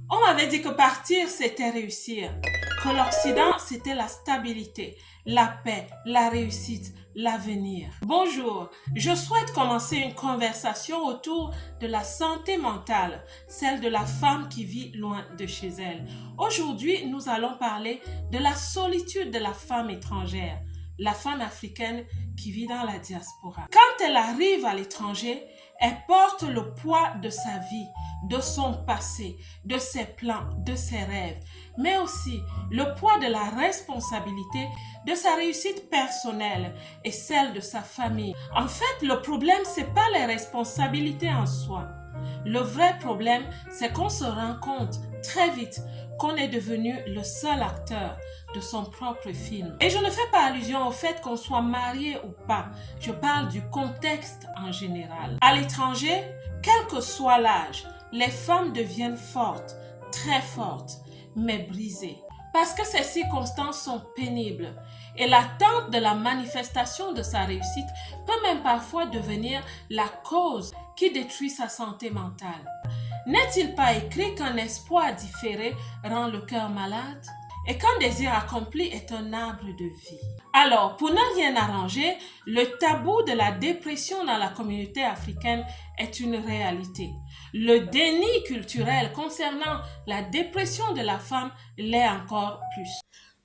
On m'avait dit que partir, c'était réussir, que l'Occident, c'était la stabilité, la paix, la réussite, l'avenir. Bonjour, je souhaite commencer une conversation autour de la santé mentale, celle de la femme qui vit loin de chez elle. Aujourd'hui, nous allons parler de la solitude de la femme étrangère, la femme africaine qui vit dans la diaspora. Quand elle arrive à l'étranger, elle porte le poids de sa vie, de son passé, de ses plans, de ses rêves, mais aussi le poids de la responsabilité de sa réussite personnelle et celle de sa famille. En fait, le problème, c'est pas les responsabilités en soi. Le vrai problème, c'est qu'on se rend compte très vite qu'on est devenu le seul acteur de son propre film. Et je ne fais pas allusion au fait qu'on soit marié ou pas. Je parle du contexte en général. À l'étranger, quel que soit l'âge, les femmes deviennent fortes, très fortes, mais brisées. Parce que ces circonstances sont pénibles et l'attente de la manifestation de sa réussite peut même parfois devenir la cause qui détruit sa santé mentale. N'est-il pas écrit qu'un espoir différé rend le cœur malade et qu'un désir accompli est un arbre de vie? Alors, pour ne rien arranger, le tabou de la dépression dans la communauté africaine est une réalité. Le déni culturel concernant la dépression de la femme l'est encore plus.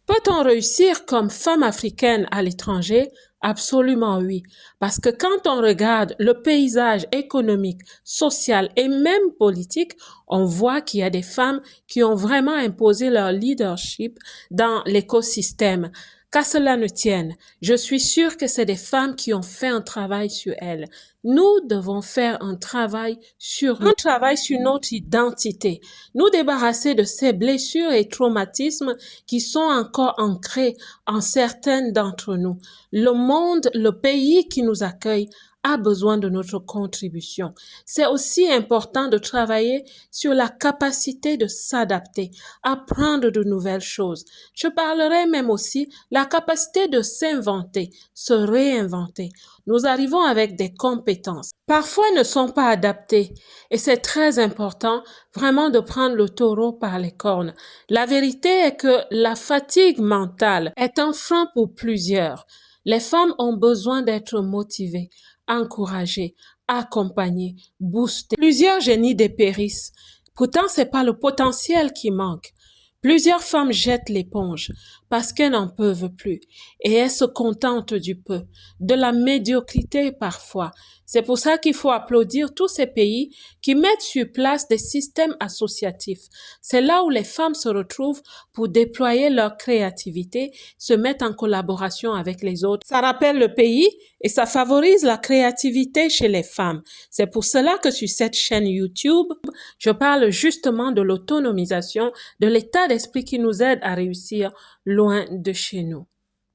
Peut-on réussir comme femme africaine à l'étranger? Absolument oui. Parce que quand on regarde le paysage économique, social et même politique, on voit qu'il y a des femmes qui ont vraiment imposé leur leadership dans l'écosystème. Qu'à cela ne tienne, je suis sûre que c'est des femmes qui ont fait un travail sur elles. Nous devons faire un travail sur notre identité, nous débarrasser de ces blessures et traumatismes qui sont encore ancrés en certaines d'entre nous. Le monde, le pays qui nous accueille a besoin de notre contribution. C'est aussi important de travailler sur la capacité de s'adapter, apprendre de nouvelles choses. Je parlerai même aussi la capacité de s'inventer, se réinventer. Nous arrivons avec des compétences. Parfois, elles ne sont pas adaptées et c'est très important vraiment de prendre le taureau par les cornes. La vérité est que la fatigue mentale est un frein pour plusieurs. Les femmes ont besoin d'être motivées, encouragées, accompagnées, boostées. Plusieurs génies dépérissent. Pourtant, c'est pas le potentiel qui manque. Plusieurs femmes jettent l'éponge parce qu'elles n'en peuvent plus et elles se contentent du peu, de la médiocrité parfois. C'est pour ça qu'il faut applaudir tous ces pays qui mettent sur place des systèmes associatifs. C'est là où les femmes se retrouvent pour déployer leur créativité, se mettre en collaboration avec les autres. Ça rappelle le pays et ça favorise la créativité chez les femmes. C'est pour cela que sur cette chaîne YouTube, je parle justement de l'autonomisation, de l'état d'esprit qui nous aide à réussir loin de chez nous.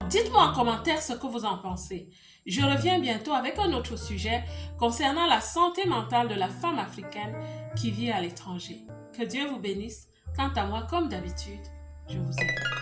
Dites-moi en commentaire ce que vous en pensez. Je reviens bientôt avec un autre sujet concernant la santé mentale de la femme africaine qui vit à l'étranger. Que Dieu vous bénisse. Quant à moi, comme d'habitude, je vous aime.